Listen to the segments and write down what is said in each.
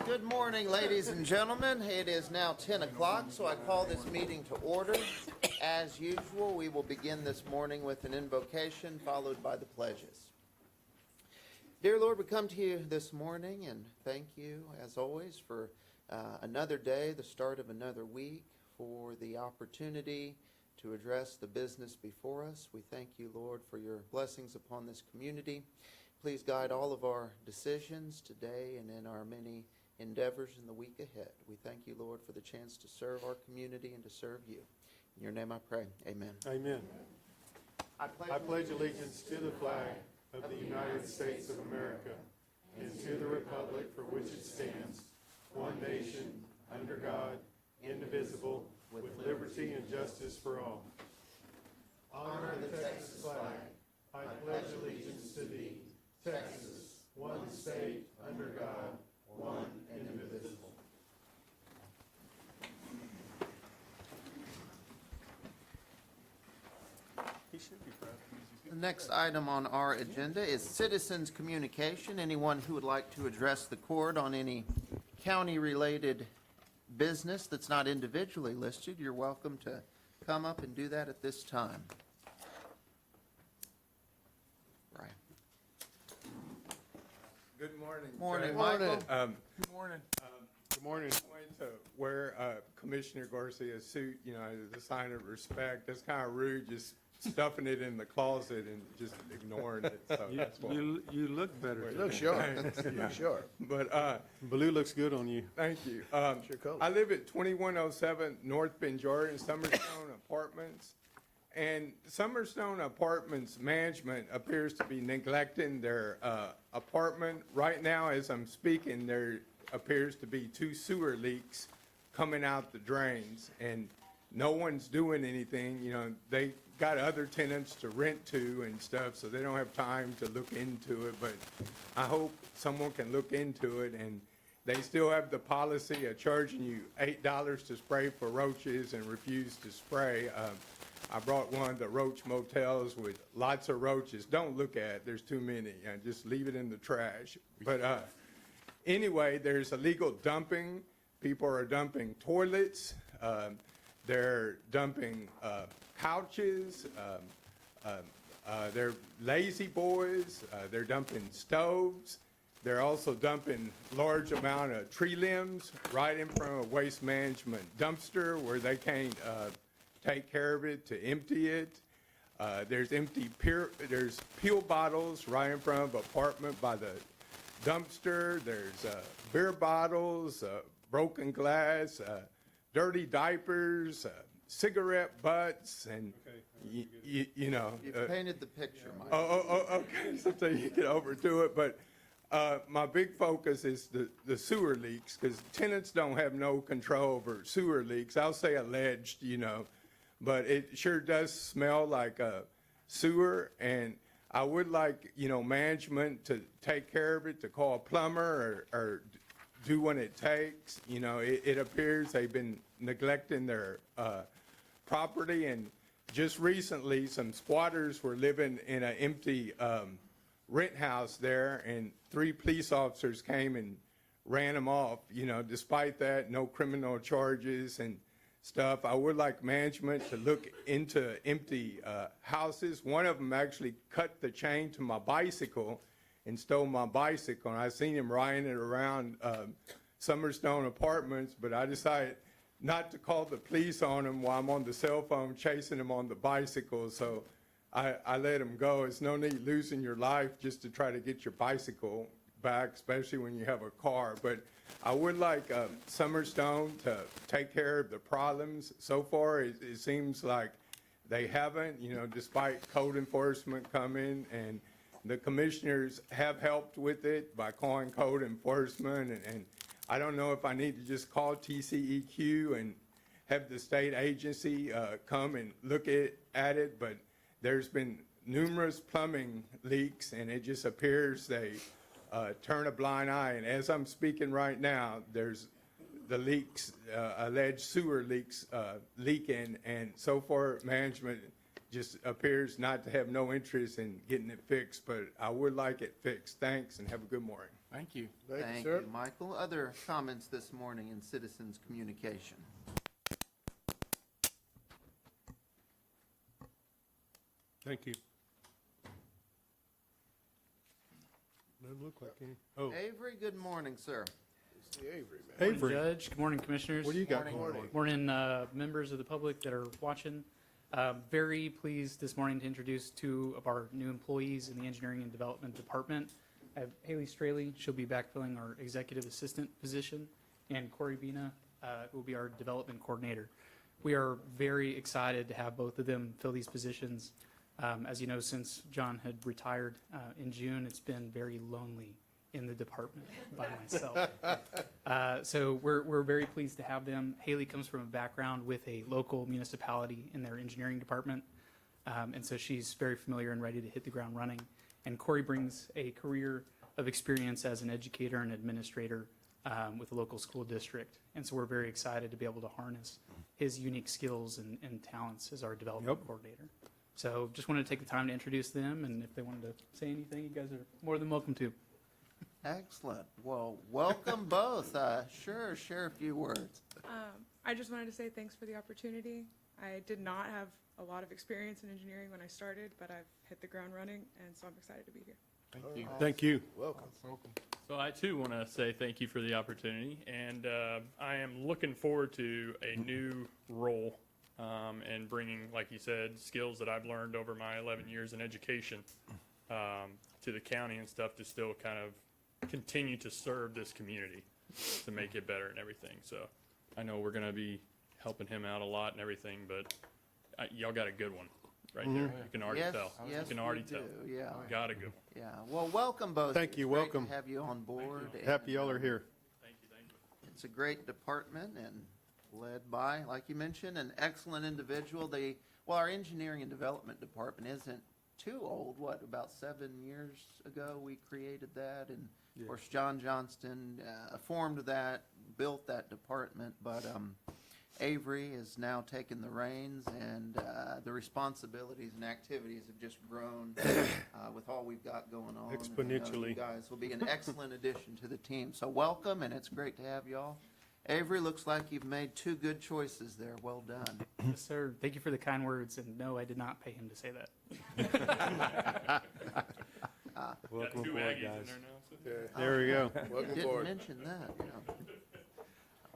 Good morning, ladies and gentlemen. It is now 10 o'clock, so I call this meeting to order. As usual, we will begin this morning with an invocation followed by the pledges. Dear Lord, we come to you this morning and thank you, as always, for another day, the start of another week, for the opportunity to address the business before us. We thank you, Lord, for your blessings upon this community. Please guide all of our decisions today and in our many endeavors in the week ahead. We thank you, Lord, for the chance to serve our community and to serve you. In your name I pray. Amen. Amen. I pledge allegiance to the flag of the United States of America and to the republic for which it stands, one nation, under God, indivisible, with liberty and justice for all. Honor the Texas flag. I pledge allegiance to thee, Texas, one state, under God, one and indivisible. He should be proud. The next item on our agenda is citizens' communication. Anyone who would like to address the court on any county-related business that's not individually listed, you're welcome to come up and do that at this time. Right. Good morning. Morning, Judge. Michael. Good morning. Good morning. I wanted to wear Commissioner Garcia's suit, as a sign of respect. That's kind of rude, just stuffing it in the closet and just ignoring it. So that's what. You look better. You look sharp. You Yeah. look sharp. But Blue looks good on you. thank you. Your color. I live at 2107 North Benjora in Summerstone Apartments. And Summerstone Apartments management appears to be neglecting their apartment. Right now, as I'm speaking, there appears to be 2 sewer leaks coming out the drains, and no one's doing anything. They got other tenants to rent to and stuff, so they don't have time to look into it. But I hope someone can look into it. And they still have the policy of charging you $8 to spray for roaches and refuse to spray. I brought one of the roach motels with lots of roaches. Don't look at it. There's too many. Just leave it in the trash. But anyway, there's illegal dumping. People are dumping toilets. They're dumping couches. They're lazy boys. They're dumping stoves. They're also dumping large amount of tree limbs right in front of a waste management dumpster where they can't take care of it to empty it. There's peel bottles right in front of an apartment by the dumpster. There's beer bottles, broken glass, dirty diapers, cigarette butts, and You've painted the picture, Mike. Okay. Sometimes you get overdo it, but my big focus is the sewer leaks, because tenants don't have no control over sewer leaks. I'll say alleged, but it sure does smell like a sewer, and I would like, management to take care of it, to call a plumber or do what it takes. It appears they've been neglecting their property, and just recently some squatters were living in an empty rent house there, and 3 police officers came and ran them off. Despite that, no criminal charges and stuff. I would like management to look into empty houses. One of them actually cut the chain to my bicycle and stole my bicycle, and I seen him riding it around Summerstone Apartments, but I decided not to call the police on him while I'm on the cell phone chasing him on the bicycle, so I let him go. It's no need losing your life just to try to get your bicycle back, especially when you have a car. But I would like Summerstone to take care of the problems. So far, it seems like they haven't, despite code enforcement coming, and the commissioners have helped with it by calling code enforcement. And I don't know if I need to just call TCEQ and have the state agency come and look at it, but there's been numerous plumbing leaks, and it just appears they turn a blind eye. And as I'm speaking right now, there's the leaks, alleged sewer leaks leaking, and so far management just appears not to have no interest in getting it fixed, but I would like it fixed. Thanks, and have a good morning. Thank you. Thank you, Michael. Other comments this morning in citizens' communication? Thank you. Doesn't look like any. Oh, Avery, good morning, sir. Morning, Avery, Judge. Good morning, Commissioners. what do you got Morning. going on? Morning, members of the public that are watching. Very pleased this morning to introduce two of our new employees in the Engineering and Development Department. I have Haley Straley, she'll be backfilling our Executive Assistant position, and Corey Bina, who will be our Development Coordinator. We are very excited to have both of them fill these positions. As you know, since John had retired in June, it's been very lonely in the department by myself. So we're very pleased to have them. Haley comes from a background with a local municipality in their engineering department. And so she's very familiar and ready to hit the ground running. And Corey brings a career of experience as an educator and administrator with a local school district. And so we're very excited to be able to harness his unique skills and talents as our development coordinator. So just wanted to take the time to introduce them, and if they wanted to say anything, you guys are more than welcome to. Excellent. Well, welcome both. Sure, share a few words. I just wanted to say thanks for the opportunity. I did not have a lot of experience in engineering when I started, but I've hit the ground running, and so I'm excited to be here. Thank you. Thank you. Welcome. So I too want to say thank you for the opportunity, and I am looking forward to a new role and bringing, like you said, skills that I've learned over my 11 years in education to the county and stuff to still kind of continue to serve this community to make it better and everything. So I know we're going to be helping him out a lot and everything, but y'all got a good one right there. You can already Yes, tell. yes, You can already we tell. do. Yeah, Got a good one. yeah. Well, welcome both. Thank you. It's great Welcome. to have you on board. Happy y'all are here. Thank you. Thank you. It's a great department and led by, like you mentioned, an excellent individual. Our engineering and development department isn't too old. What, about 7 years ago we created that? And of course, John Johnston formed that, built that department, but Avery has now taken the reins, and the responsibilities and activities have just grown with all we've got going on. And I know Exponentially. you guys will be an excellent addition to the team. So welcome, and it's great to have y'all. Avery, looks like you've made two good choices there. Well done. Yes, sir. Thank you for the kind words, and no, I did not pay him to say that. Welcome Got two aboard, Aggies in guys. there now. So. There we go. Didn't mention that, yeah.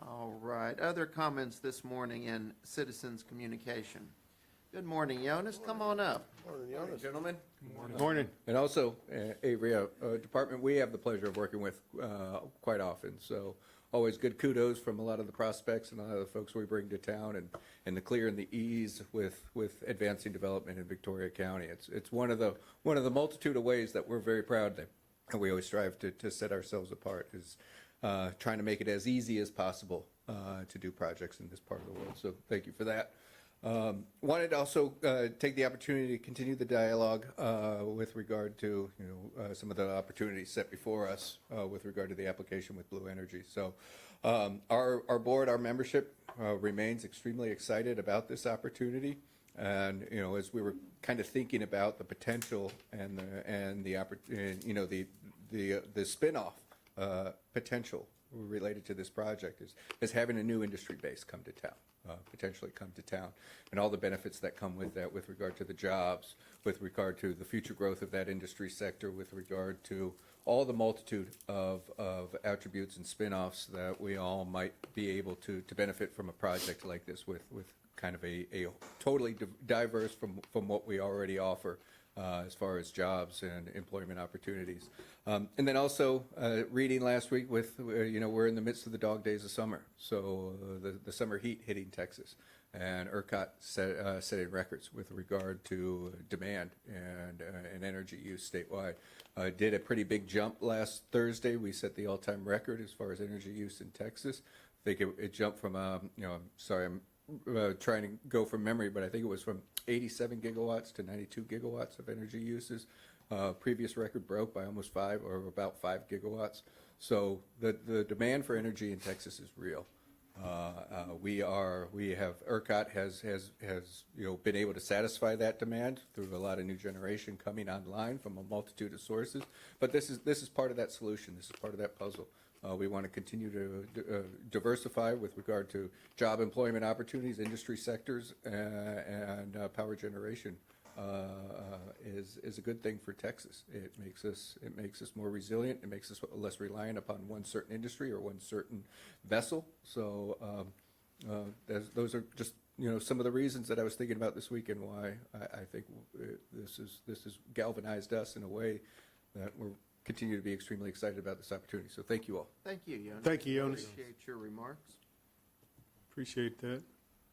All right, other comments this morning in citizens' communication. Good morning, Jonas, come on up. Morning, gentlemen. Morning. And also, Avery, a department we have the pleasure of working with quite often. So always good kudos from a lot of the prospects and a lot of the folks we bring to town, and the clear and the ease with advancing development in Victoria County. It's one of the multitude of ways that we're very proud that we always strive to set ourselves apart, is trying to make it as easy as possible to do projects in this part of the world. So thank you for that. Wanted to also take the opportunity to continue the dialogue with regard to some of the opportunities set before us with regard to the application with Blue Energy. So our board, our membership remains extremely excited about this opportunity. And as we were kind of thinking about the potential and the spin-off potential related to this project is having a new industry base come to town. Potentially come to town, and all the benefits that come with that, with regard to the jobs, with regard to the future growth of that industry sector, with regard to all the multitude of attributes and spin-offs that we all might be able to benefit from a project like this, with kind of a totally diverse from what we already offer as far as jobs and employment opportunities. And then also reading last week we're in the midst of the dog days of summer. So the summer heat hitting Texas, and ERCOT setting records with regard to demand and energy use statewide. Did a pretty big jump last Thursday. We set the all-time record as far as energy use in Texas. I think it jumped from, I'm trying to go from memory, but I think it was from 87 gigawatts to 92 gigawatts of energy uses. Previous record broke by almost 5 gigawatts. So the demand for energy in Texas is real. ERCOT has, been able to satisfy that demand through a lot of new generation coming online from a multitude of sources. But this is part of that solution. This is part of that puzzle. We want to continue to diversify with regard to job employment opportunities, industry sectors, and power generation is a good thing for Texas. It makes us more resilient. It makes us less reliant upon one certain industry or one certain vessel. So those are just some of the reasons that I was thinking about this week and why I think this has galvanized us in a way that we're continue to be extremely excited about this opportunity. So thank you all. Thank you, Jonas. Thank you, Jonas. Appreciate your remarks. Appreciate that.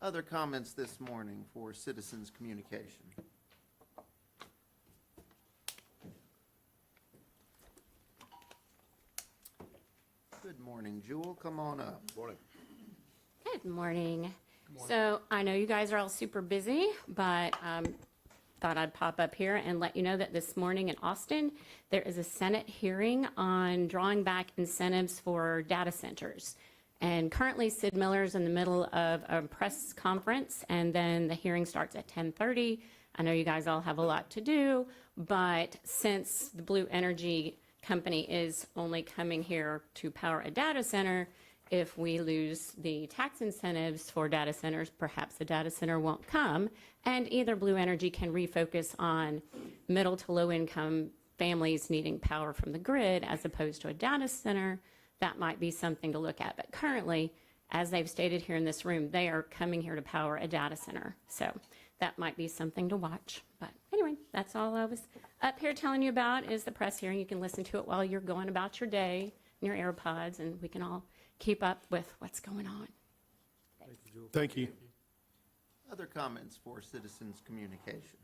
Other comments this morning for citizens' communication? Good morning, Jewel. Come on up. Good morning. So I know you guys are all super busy, but thought I'd pop up here and let you know that this morning in Austin, there is a Senate hearing on drawing back incentives for data centers. And currently Sid Miller's in the middle of a press conference, and then the hearing starts at 10:30. I know you guys all have a lot to do, but since the Blue Energy Company is only coming here to power a data center, if we lose the tax incentives for data centers, perhaps the data center won't come, and either Blue Energy can refocus on middle to low income families needing power from the grid as opposed to a data center. That might be something to look at. But currently, as they've stated here in this room, they are coming here to power a data center. So that might be something to watch. But anyway, that's all I was up here telling you about is the press hearing. You can listen to it while you're going about your day in your AirPods, and we can all keep up with what's going on. Thank you. Other comments for citizens' communication?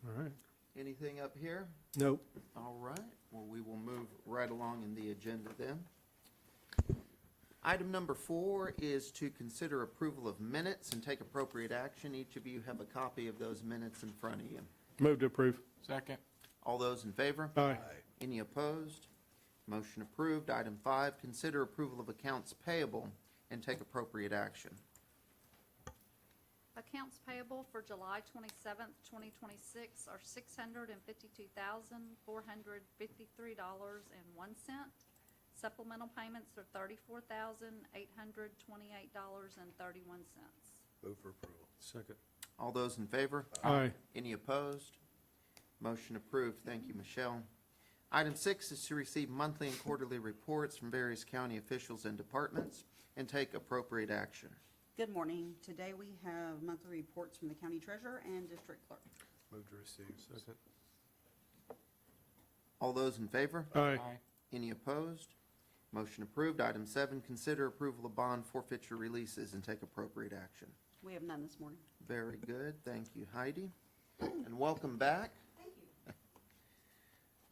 All right. Anything up here? Nope. All right. Well, we will move right along in the agenda then. Item number 4 is to consider approval of minutes and take appropriate action. Each of you have a copy of those minutes in front of you. Move to approve. Second. All those in favor? Aye. Any opposed? Motion approved. Item 5, consider approval of accounts payable and take appropriate action. Accounts payable for July 27th, 2026 are $652,453.01. Supplemental payments are $34,828.31. Move for approval. Second. All those in favor? Aye. Any opposed? Motion approved. Thank you, Michelle. Item 6 is to receive monthly and quarterly reports from various county officials and departments and take appropriate action. Good morning. Today we have monthly reports from the county treasurer and district clerk. Move to receive. Second. All those in favor? Aye. Any opposed? Motion approved. Item 7, consider approval of bond forfeiture releases and take appropriate action. We have none this morning. Very good. Thank you, Heidi. And welcome back. Thank you.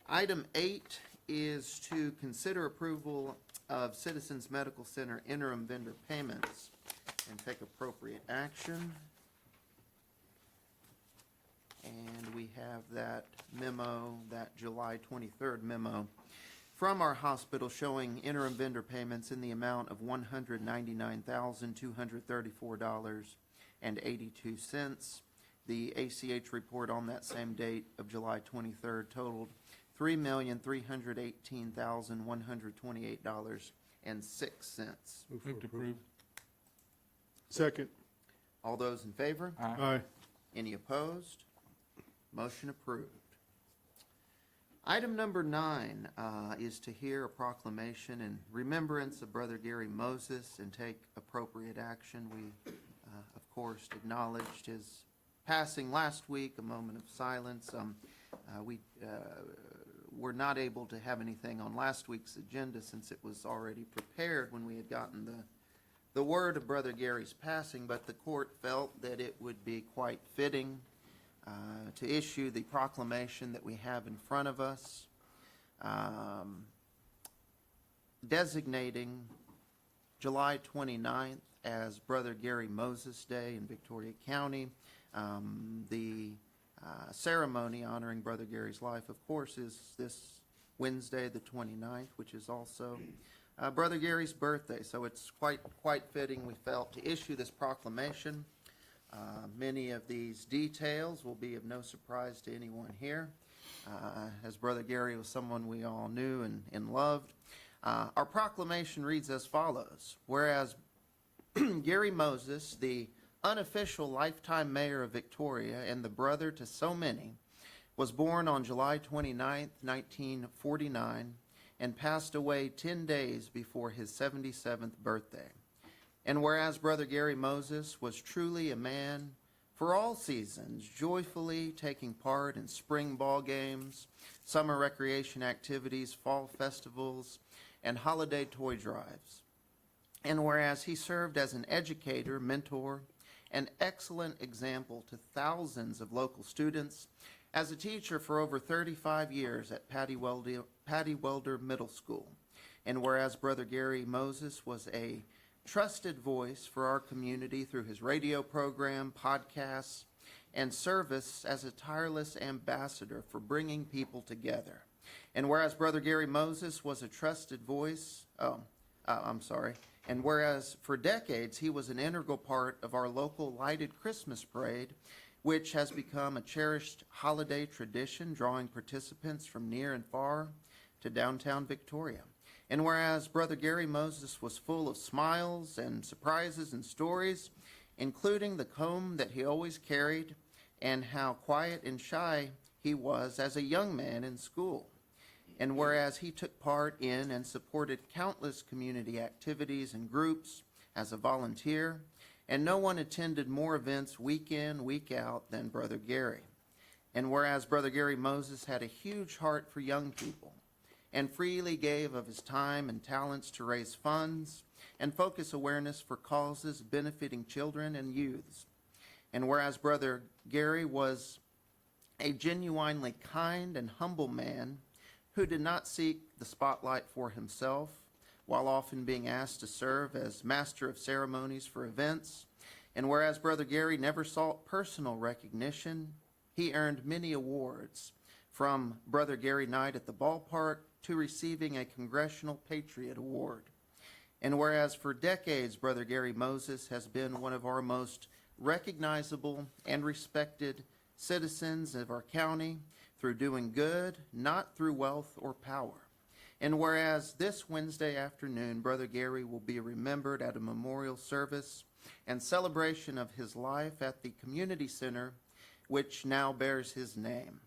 Item 8 is to consider approval of Citizens Medical Center interim vendor payments and take appropriate action. And we have that memo, that July 23rd memo from our hospital showing interim vendor payments in the amount of $199,234.82. The ACH report on that same date of July 23rd totaled $3,318,128.06. Move to approve. Second. All those in favor? Aye. Any opposed? Motion approved. Item number 9 is to hear a proclamation in remembrance of Brother Gary Moses and take appropriate action. We, of course, acknowledged his passing last week, a moment of silence. We were not able to have anything on last week's agenda since it was already prepared when we had gotten the word of Brother Gary's passing, but the court felt that it would be quite fitting to issue the proclamation that we have in front of us, designating July 29th as Brother Gary Moses Day in Victoria County. The ceremony honoring Brother Gary's life, of course, is this Wednesday, the 29th, which is also Brother Gary's birthday. So it's quite fitting, we felt, to issue this proclamation. Many of these details will be of no surprise to anyone here, as Brother Gary was someone we all knew and loved. Our proclamation reads as follows. Whereas Gary Moses, the unofficial lifetime mayor of Victoria and the brother to so many, was born on July 29, 1949, and passed away 10 days before his 77th birthday. And whereas Brother Gary Moses was truly a man for all seasons, joyfully taking part in spring ball games, summer recreation activities, fall festivals, and holiday toy drives. And whereas he served as an educator, mentor, an excellent example to thousands of local students, as a teacher for over 35 years at Patty Welder Middle School. And whereas Brother Gary Moses was a trusted voice for our community through his radio program, podcasts, and service as a tireless ambassador for bringing people together. And whereas Brother Gary Moses was a trusted voice, and whereas for decades he was an integral part of our local lighted Christmas parade, which has become a cherished holiday tradition, drawing participants from near and far to downtown Victoria. And whereas Brother Gary Moses was full of smiles and surprises and stories, including the comb that he always carried and how quiet and shy he was as a young man in school. And whereas he took part in and supported countless community activities and groups as a volunteer, and no one attended more events week in, week out than Brother Gary. And whereas Brother Gary Moses had a huge heart for young people and freely gave of his time and talents to raise funds and focus awareness for causes benefiting children and youths. And whereas Brother Gary was a genuinely kind and humble man who did not seek the spotlight for himself, while often being asked to serve as master of ceremonies for events. And whereas Brother Gary never sought personal recognition, he earned many awards, from Brother Gary Night at the ballpark to receiving a Congressional Patriot Award. And whereas for decades Brother Gary Moses has been one of our most recognizable and respected citizens of our county through doing good, not through wealth or power. And whereas this Wednesday afternoon, Brother Gary will be remembered at a memorial service and celebration of his life at the community center, which now bears his name.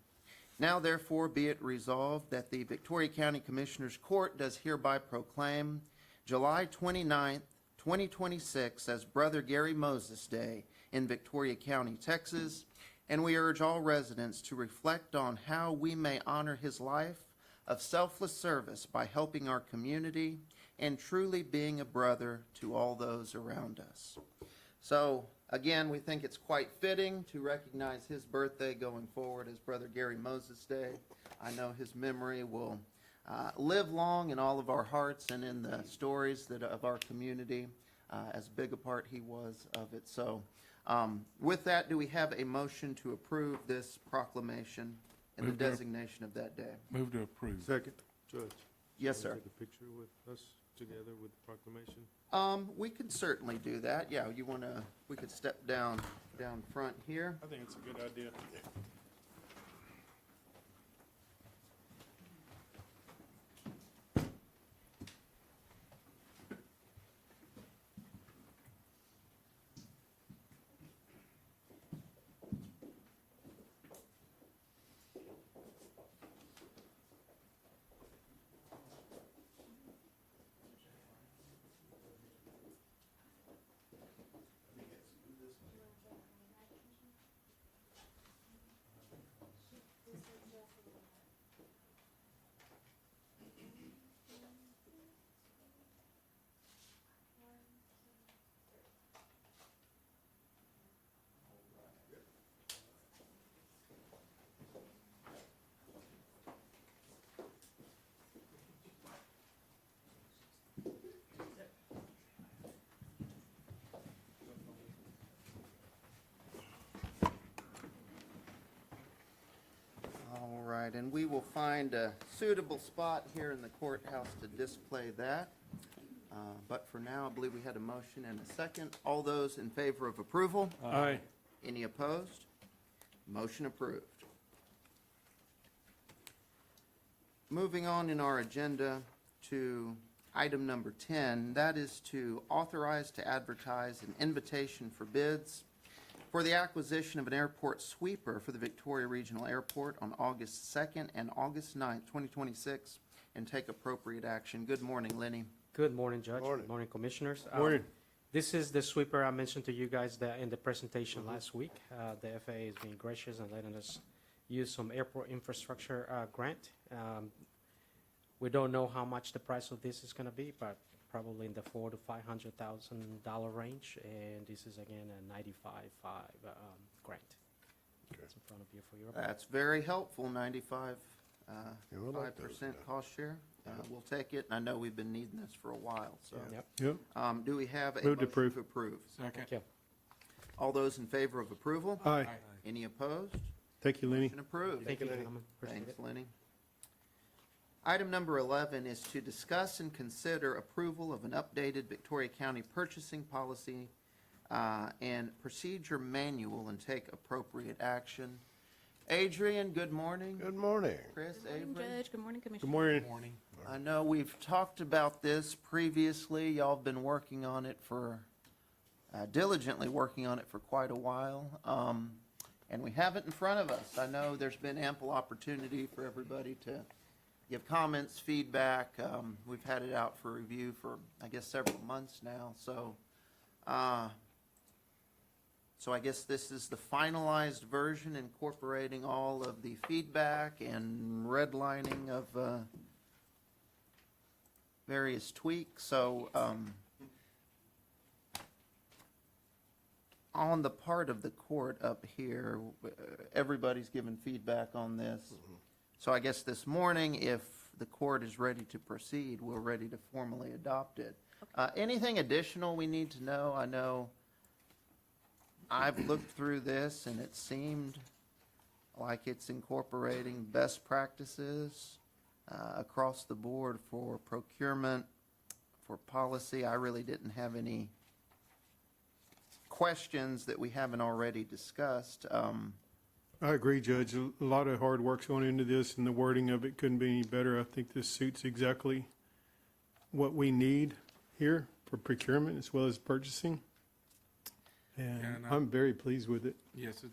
Now, therefore, be it resolved that the Victoria County Commissioners Court does hereby proclaim July 29th, 2026 as Brother Gary Moses Day in Victoria County, Texas, and we urge all residents to reflect on how we may honor his life of selfless service by helping our community and truly being a brother to all those around us. So, again, we think it's quite fitting to recognize his birthday going forward as Brother Gary Moses Day. I know his memory will live long in all of our hearts and in the stories that of our community, as big a part he was of it. So, with that, do we have a motion to approve this proclamation and the designation of that day? Move to approve. Second. Judge. Yes, sir. Take a picture with us together with the proclamation. We could certainly do that. Yeah, we could step down front here. I think it's a good idea. right, and we will find a suitable spot here in the courthouse to display that. But for now, I believe we had a motion and a second. All those in favor of approval? Aye. Any opposed? Motion approved. Moving on in our agenda to item number 10, that is to authorize to advertise an invitation for bids for the acquisition of an airport sweeper for the Victoria Regional Airport on August 2nd and August 9th, 2026, and take appropriate action. Good morning, Lenny. Good morning, Judge. Morning. Good morning, Commissioners. Morning. This is the sweeper I mentioned to you guys in the presentation last week. The FAA is being gracious and letting us use some airport infrastructure grant. We don't know how much the price of this is going to be, but probably in the $400,000 to $500,000 range. And this is again a 95.5 grant. It's in front of you for your. That's very helpful, 95, we'll like those 5% cost share. We'll take it, and I know we've been needing this for a while, so. Yep. Yep. Do we have a Move to motion approve. to approve? Thank you. All those in favor of approval? Aye. Any opposed? Thank you, Lenny. Motion approved. Thank you, gentlemen. Appreciate Thanks, it. Lenny. Item number 11 is to discuss and consider approval of an updated Victoria County purchasing policy and procedure manual and take appropriate action. Adrian, good morning. Good morning. Chris, Avery. Judge, good morning, Commissioner. Good morning. I know we've talked about this previously. Y'all have been working on it for, diligently working on it for quite a while. And we have it in front of us. I know there's been ample opportunity for everybody to give comments, feedback. We've had it out for review for, I guess, several months now. So I guess this is the finalized version incorporating all of the feedback and redlining of various tweaks. So on the part of the court up here, everybody's given feedback on this. So I guess this morning, if the court is ready to proceed, we're ready to formally adopt it. Anything additional we need to know? I know I've looked through this and it seemed like it's incorporating best practices across the board for procurement, for policy. I really didn't have any questions that we haven't already discussed. I agree, Judge. A lot of hard work's going into this, and the wording of it couldn't be any better. I think this suits exactly what we need here for procurement as well as purchasing. And I'm very pleased with it. Yes,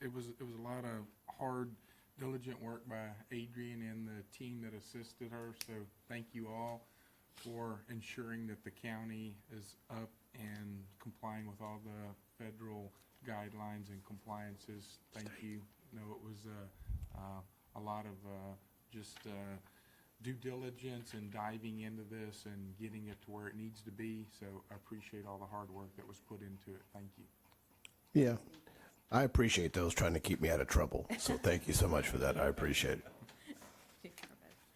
it was a lot of hard, diligent work by Adrian and the team that assisted her. So thank you all for ensuring that the county is up and complying with all the federal guidelines and compliances. Thank you. No, it was a lot of just due diligence and diving into this and getting it to where it needs to be. So I appreciate all the hard work that was put into it. Thank you. Yeah, I appreciate those trying to keep me out of trouble. So thank you so much for that. I appreciate it.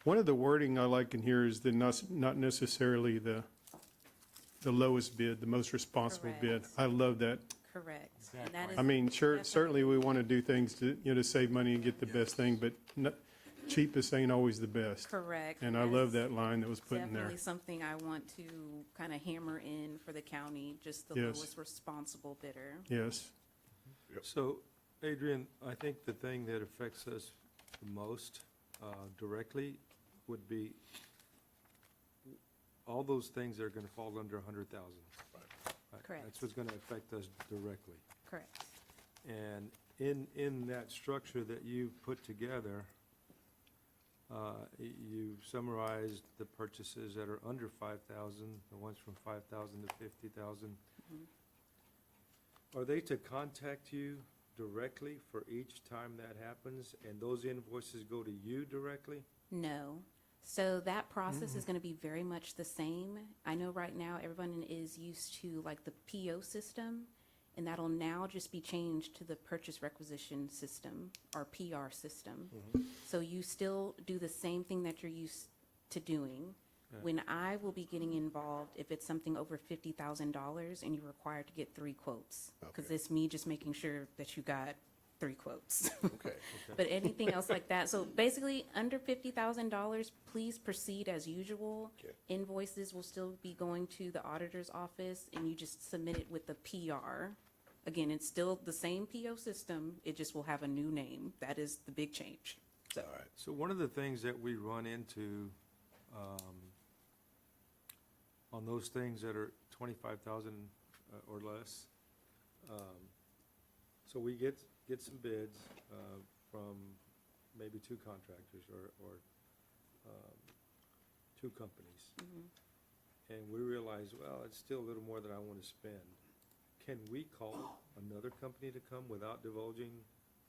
One of the wording I like in here is the not necessarily the lowest bid, the most responsible bid. Correct. I love that. Correct. And that is I mean, sure, definitely- certainly we want to do things to, to save money and get the best thing, but cheapest ain't always the best. Correct. And I love that line that was put in there. Definitely something I want to kind of hammer in for the county, just the Yes. lowest responsible bidder. Yes. So, Adrian, I think the thing that affects us the most directly would be all those things that are going to fall under 100,000. Correct. That's what's going to affect us directly. Correct. And in that structure that you put together, you summarized the purchases that are under 5,000, the ones from 5,000 to 50,000. Are they to contact you directly for each time that happens, and those invoices go to you directly? No. So that process is going to be very much the same. I know right now everyone is used to like the PO system, and that'll now just be changed to the purchase requisition system, or PR system. So you still do the same thing that you're used to doing. When I will be getting involved, if it's something over $50,000 and you're required to get 3 quotes, because it's me just making sure that you got 3 quotes. Okay. But anything else like that, so basically, under $50,000, please proceed as usual. Okay. Invoices will still be going to the auditor's office, and you just submit it with the PR. Again, it's still the same PO system, it just will have a new name. That is the big change. So, All right. So one of the things that we run into, on those things that are 25,000 or less, so we get some bids, from maybe 2 contractors or 2 companies. And we realize, well, it's still a little more than I want to spend. Can we call another company to come without divulging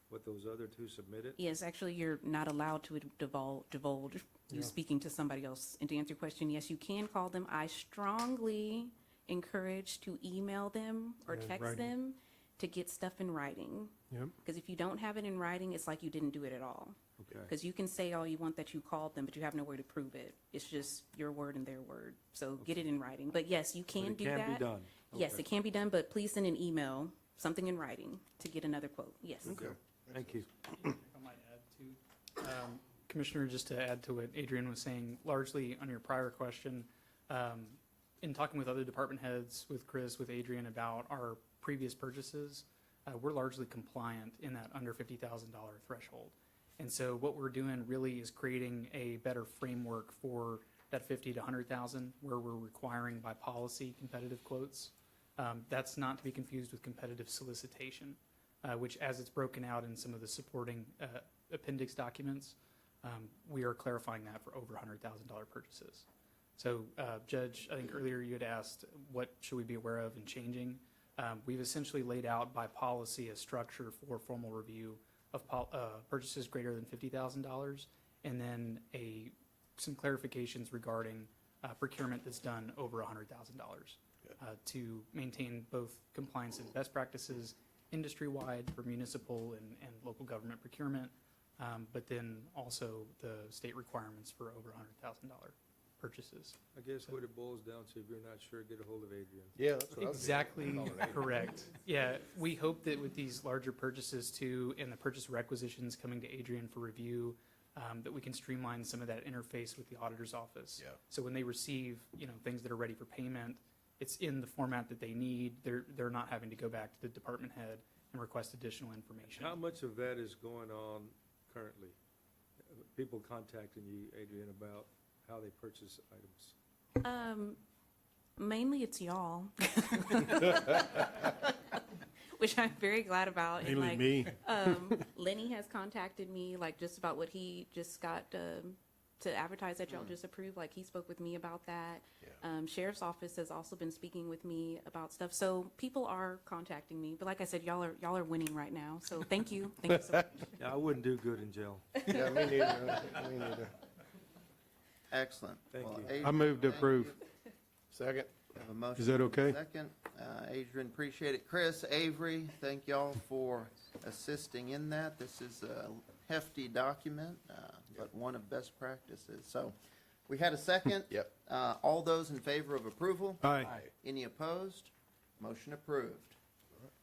what those other 2 submitted? yes, actually, you're not allowed to divulge you speaking to somebody else. And to answer your question, yes, you can call them. I strongly encourage to email them or Yeah, text writing. them to get stuff in writing. Yep. Because if you don't have it in writing, it's like you didn't do it at all. Okay. Because you can say all you want that you called them, but you have no way to prove it. It's just your word and their word. So get it in writing. But yes, you can do that. It can be done. Yes, Okay. it can be done, but please send an email, something in writing, to get another quote. Yes. Okay. Thank you. If I might add to, Commissioner, just to add to what Adrian was saying, largely on your prior question, in talking with other department heads, with Chris, with Adrian about our previous purchases, we're largely compliant in that under $50,000 threshold. And so what we're doing really is creating a better framework for that 50 to 100,000, where we're requiring by policy competitive quotes. That's not to be confused with competitive solicitation, which, as it's broken out in some of the supporting appendix documents, we are clarifying that for over $100,000 purchases. So, Judge, I think earlier you had asked what should we be aware of in changing. We've essentially laid out by policy a structure for formal review of purchases greater than $50,000, and then some clarifications regarding procurement that's done over $100,000 to maintain both compliance and best practices industry-wide for municipal and local government procurement, but then also the state requirements for over $100,000 purchases. I guess what it boils down to, if you're not sure, get a hold of Adrian. Yeah, that's what I was Exactly correct. Yeah, we hope that with these larger purchases too, and the purchase requisitions coming to Adrian for review, that we can streamline some of that interface with the auditor's office. Yeah. So when they receive, things that are ready for payment, it's in the format that they need. They're not having to go back to the department head and request additional information. How much of that is going on currently? People contacting you, Adrian, about how they purchase items? Mainly it's y'all. Which I'm very glad about. And, Mainly me. Lenny has contacted me, just about what he just got to advertise that y'all just approved. He spoke with me about that. Yeah. Sheriff's office has also been speaking with me about stuff. So people are contacting me. But like I said, y'all are winning right now. So thank you. Thank you so much. Yeah, I wouldn't do good in jail. Yeah, me neither. Me neither. Excellent. Thank Well, you. Adrian, I move to thank approve. you. Second. We have a motion Is that and a okay? Second. Adrian, appreciate it. Chris, Avery, thank y'all for assisting in that. This is a hefty document, but one of best practices. So we had a second. Yep. All those in favor of approval? Aye. Any opposed? Motion approved.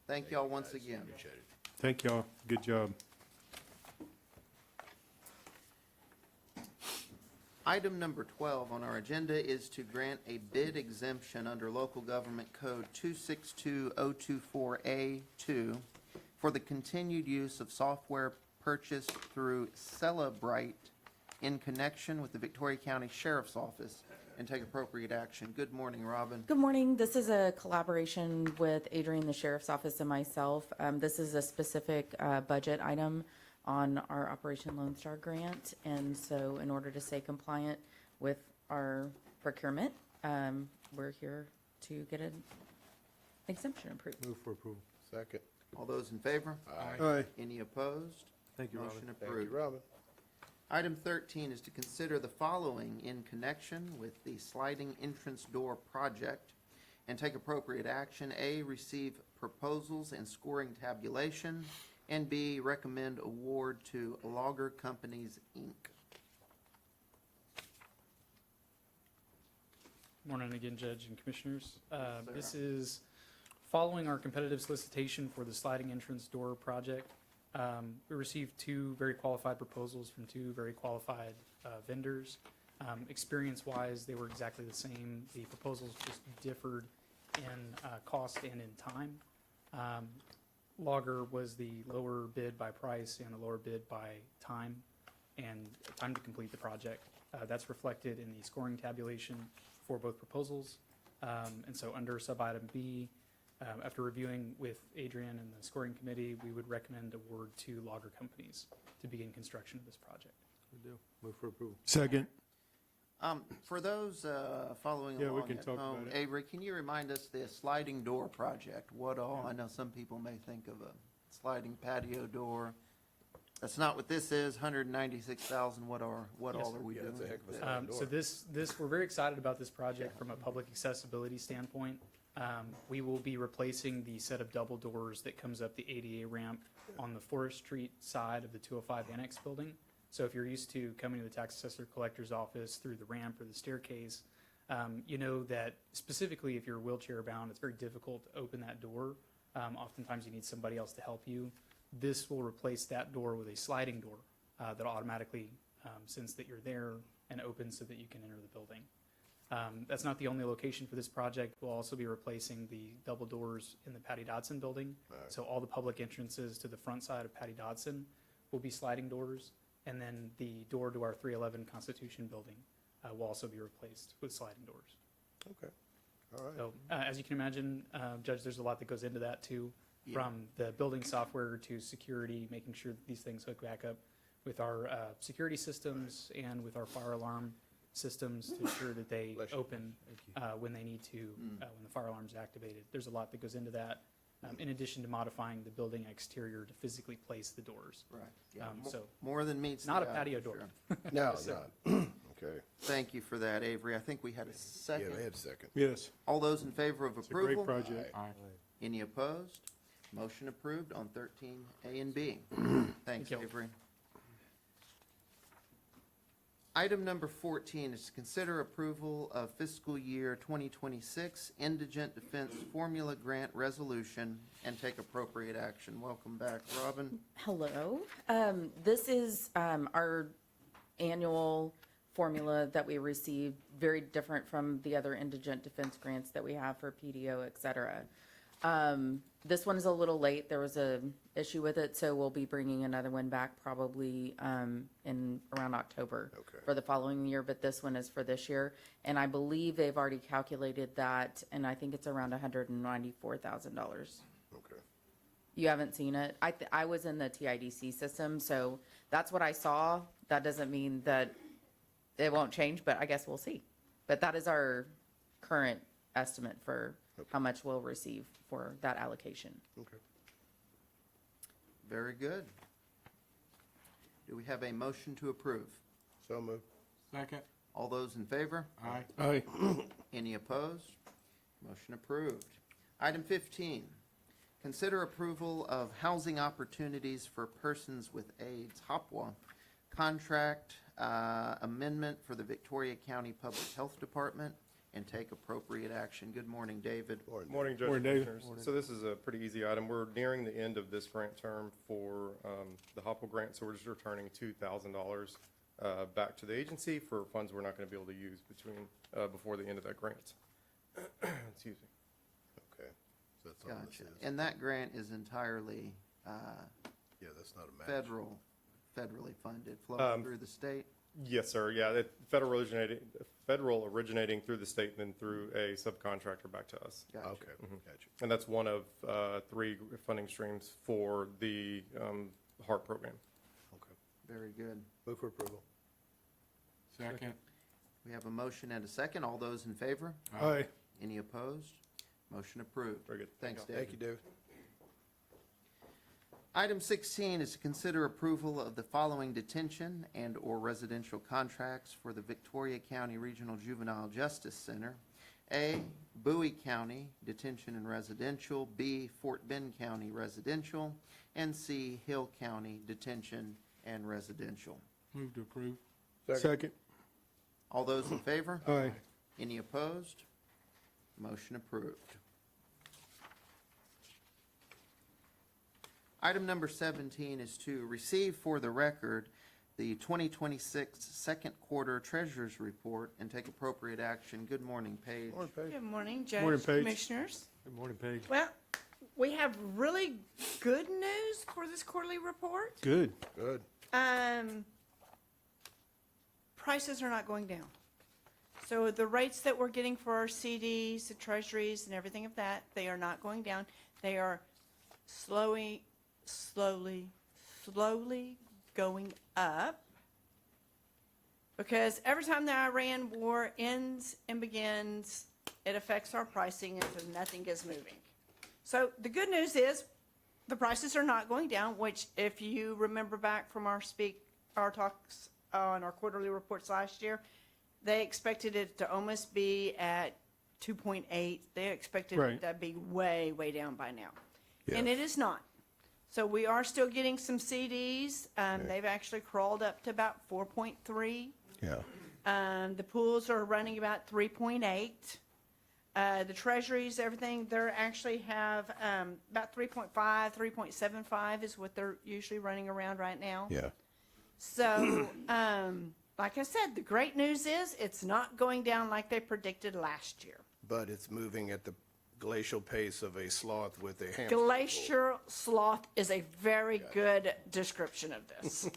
Thank y'all once again. Appreciate it. Thank y'all. Good job. Item number 12 on our agenda is to grant a bid exemption under Local Government Code 262024A2 for the continued use of software purchased through Celebrite in connection with the Victoria County Sheriff's Office and take appropriate action. Good morning, Robin. Good morning. This is a collaboration with Adrian, the Sheriff's Office, and myself. This is a specific budget item on our Operation Lone Star grant. And so in order to stay compliant with our procurement, we're here to get an exemption approved. Move for approval. Second. All those in favor? Aye. Any opposed? Thank you, Robin. Motion Thank approved. you, Robin. Item 13 is to consider the following in connection with the sliding entrance door project and take appropriate action. A, receive proposals and scoring tabulation, and B, recommend award to Logger Companies, Inc. Morning again, Judge and Commissioners. This is following our competitive solicitation for the sliding entrance door project. We received two very qualified proposals from two very qualified vendors. Experience-wise, they were exactly the same. The proposals just differed in cost and in time. Logger was the lower bid by price and the lower bid by time and time to complete the project. That's reflected in the scoring tabulation for both proposals. And so under sub-item B, after reviewing with Adrian and the scoring committee, we would recommend award to Logger Companies to begin construction of this project. Good deal. Move for approval. Second. For those following Yeah, we along can at talk home, about it. Avery, can you remind us the sliding door project? What all? I know some people may think of a sliding patio door. That's not what this is. 196,000. What all are we Yeah, doing? that's a heck of a with sliding that? door. So this, we're very excited about this project from a public accessibility standpoint. We will be replacing the set of double doors that comes up the ADA ramp on the Forest Street side of the 205 Annex building. So if you're used to coming to the tax assessor collector's office through the ramp or the staircase, you know that specifically if you're wheelchair bound, it's very difficult to open that door. Oftentimes you need somebody else to help you. This will replace that door with a sliding door that automatically sense that you're there and opens so that you can enter the building. That's not the only location for this project. We'll also be replacing the double doors in the Patty Dodson building. So all the public entrances to the front side of Patty Dodson will be sliding doors. And then the door to our 311 Constitution building will also be replaced with sliding doors. Okay, all right. So as you can imagine, Judge, there's a lot that goes into that too, from the building software to security, making sure that these things hook back up with our security systems and with our fire alarm systems to ensure that they open when they need to, when the fire alarm is activated. There's a lot that goes into that, in addition to modifying the building exterior to physically place the doors. Right. Yeah. So More than meets not a the eye, patio for door. sure. No, So- not. Okay. Thank you for that, Avery. I think we had a Yeah, second. they had a second. Yes. All those in favor of It's a approval? great project. Aye. Any opposed? Motion approved on 13A and B. Thanks, Thank you. Avery. Item number 14 is to consider approval of fiscal year 2026 Indigent Defense Formula Grant Resolution and take appropriate action. Welcome back, Robin. Hello. This is our annual formula that we receive, very different from the other indigent defense grants that we have for PDO, et cetera. This one is a little late. There was a issue with it, so we'll be bringing another one back probably in around October Okay. for the following year, but this one is for this year. And I believe they've already calculated that, and I think it's around $194,000. Okay. You haven't seen it? I was in the TIDC system, so that's what I saw. That doesn't mean that it won't change, but I guess we'll see. But that is our current estimate for how much we'll receive for that allocation. Okay. Very good. Do we have a motion to approve? So moved. Second. All those in favor? Aye. Aye. Any opposed? Motion approved. Item 15, consider approval of housing opportunities for persons with AIDS, HOPWA, contract amendment for the Victoria County Public Health Department, and take appropriate action. Good morning, David. Morning, Morning, Judge and David. Commissioners. So this is a pretty easy item. We're nearing the end of this grant term for the HOPWA grant, so we're just returning $2,000 back to the agency for funds we're not going to be able to use before the end of that grant. Excuse me. Okay. So that's all this Gotcha. is. And that grant is entirely Yeah, that's not a match. federally funded, flowing through the state? Yes, sir. Yeah, federal originating through the state and then through a subcontractor back to us. Gotcha. Okay, gotcha. And that's one of 3 funding streams for the HART program. Okay. Very good. Move for approval. Second. We have a motion and a second. All those in favor? Aye. Any opposed? Motion approved. Very good. Thanks, David. Thank you, David. Item 16 is to consider approval of the following detention and/or residential contracts for the Victoria County Regional Juvenile Justice Center. A, Bowie County Detention and Residential, B, Fort Bend County Residential, and C, Hill County Detention and Residential. Move to approve. Second. All those in favor? Aye. Any opposed? Motion approved. Item number 17 is to receive for the record the 2026 second quarter treasurer's report and take appropriate action. Good morning, Paige. Morning, Good morning, Morning, Judge, Paige. Commissioners. Good morning, Paige. Well, we have really good news for this quarterly report. Good. Good. Prices are not going down. So the rates that we're getting for our CDs, the treasuries, and everything of that, they are not going down. They are slowly going up. Because every time the Iran war ends and begins, it affects our pricing and so nothing is moving. So the good news is the prices are not going down, which if you remember back from our talks on our quarterly reports last year, they expected it to almost be at 2.8. They expected Right. it to be way, way down by now. Yeah. And it is not. So we are still getting some CDs. They've actually crawled up to about 4.3. Yeah. The pools are running about 3.8. The treasuries, everything, they're actually have about 3.5, 3.75 is what they're usually running around right now. Yeah. So, like I said, the great news is it's not going down like they predicted last year. But it's moving at the glacial pace of a sloth with a hamster. Glacier sloth is a very good description of this.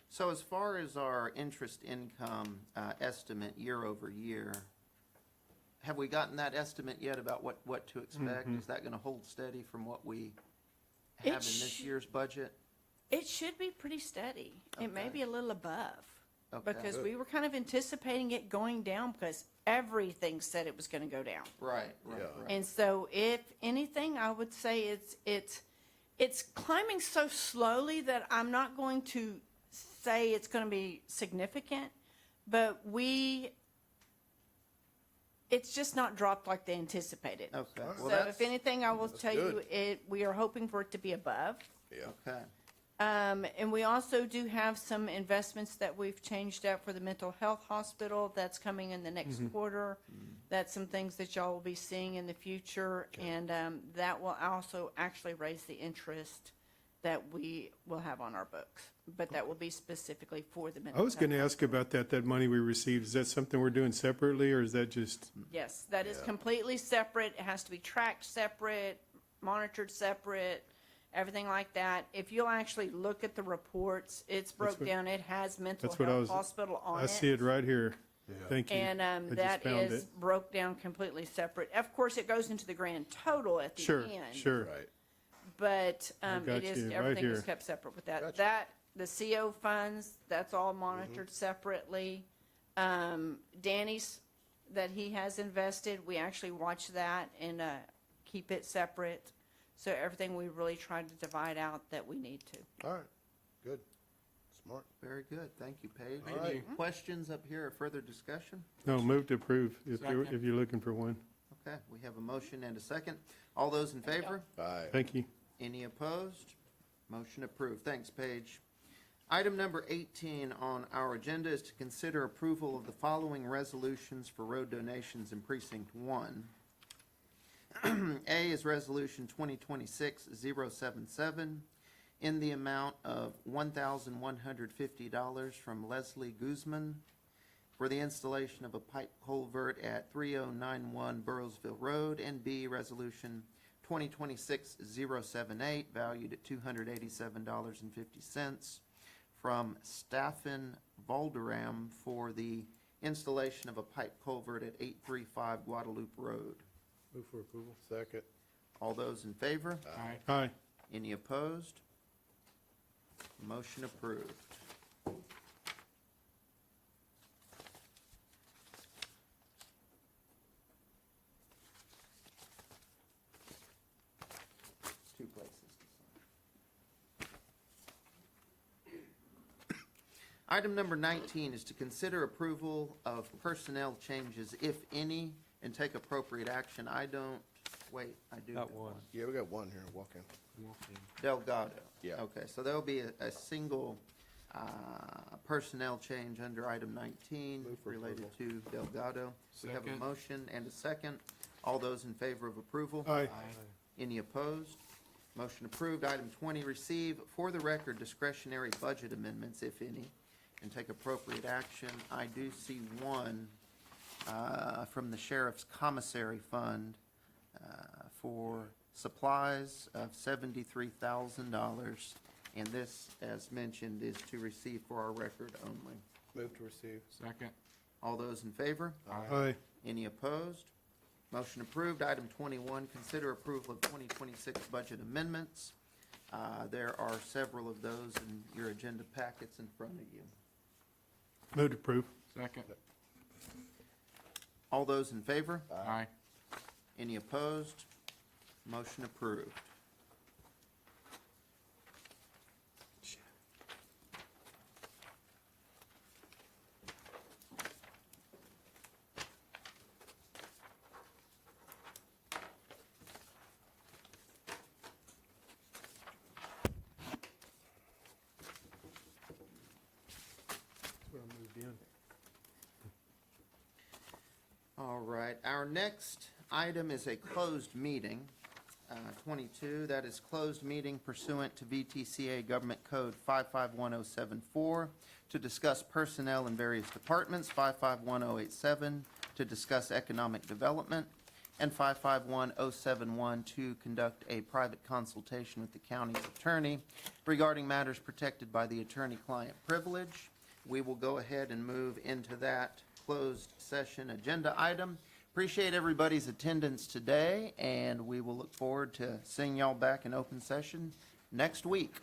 So as far as our interest income estimate year over year, have we gotten that estimate yet about what to expect? Is that going to hold steady from what we have in this year's budget? It should be pretty steady. It may Okay. be a little above. Okay. Because we were kind of anticipating it going down because everything said it was going to go down. Right, right. And so if anything, I would say it's climbing so slowly that I'm not going to say it's going to be significant, but it's just not dropped like they anticipated. Okay. So if anything, I will tell you, we are hoping for it to be above. Yeah. Okay. And we also do have some investments that we've changed out for the mental health hospital that's coming in the next quarter. That's some things that y'all will be seeing in the future. And that will also actually raise the interest that we will have on our books. But that will be specifically for the mental I health. was going to ask about that money we received. Is that something we're doing separately, or is that just? Yes, that is completely separate. It has to be tracked separate, monitored separate, everything like that. If you'll actually look at the reports, it's broke down. It has mental health hospital on it. I see it right here. Thank you. And I just that found is it. broke down completely separate. Of course, it goes into the grand total at the Sure, end. sure. Right. But got it is, you, right everything is here. kept separate with that. Gotcha. The CO funds, that's all monitored separately. Danny's, that he has invested, we actually watch that and keep it separate. So everything we really try to divide out that we need to. All right. Good. Smart. Very good. Thank you, Paige. Thank Any you. questions up here or further discussion? No, move to approve if Second. you're looking for one. Okay, we have a motion and a second. All those in favor? Aye. Thank you. Any opposed? Motion approved. Thanks, Paige. Item number 18 on our agenda is to consider approval of the following resolutions for road donations in Precinct 1. A is Resolution 2026-077 in the amount of $1,150 from Leslie Guzman for the installation of a pipe culvert at 3091 Burrowsville Road. And B, Resolution 2026-078 valued at $287.50 from Staffen Valderam for the installation of a pipe culvert at 835 Guadalupe Road. Move for approval. Second. All those in favor? Aye. Any opposed? Motion approved. Two places to sign. Item number 19 is to consider approval of personnel changes, if any, and take appropriate action. I do. Got have one. Yeah, we got one here. Walk in. Delgado. Yeah. Okay, so there'll be a single personnel change under item 19 Move for related to Delgado. We have a Second. motion and a second. All those in favor of approval? Aye. Any opposed? Motion approved. Item 20, receive for the record discretionary budget amendments, if any, and take appropriate action. I do see one from the Sheriff's Commissary Fund for supplies of $73,000. And this, as mentioned, is to receive for our record only. Move to receive. Second. All those in favor? Aye. Any opposed? Motion approved. Item 21, consider approval of 2026 budget amendments. There are several of those in your agenda packets in front of you. Move to approve. Second. All those in favor? Aye. Any opposed? Motion approved. All right, our next item is a closed meeting, 22. That is closed meeting pursuant to VTCA Government Code 551074 to discuss personnel in various departments, 551087 to discuss economic development, and 551071 to conduct a private consultation with the county's attorney regarding matters protected by the attorney-client privilege. We will go ahead and move into that closed session agenda item. Appreciate everybody's attendance today, and we will look forward to seeing y'all back in open session next week.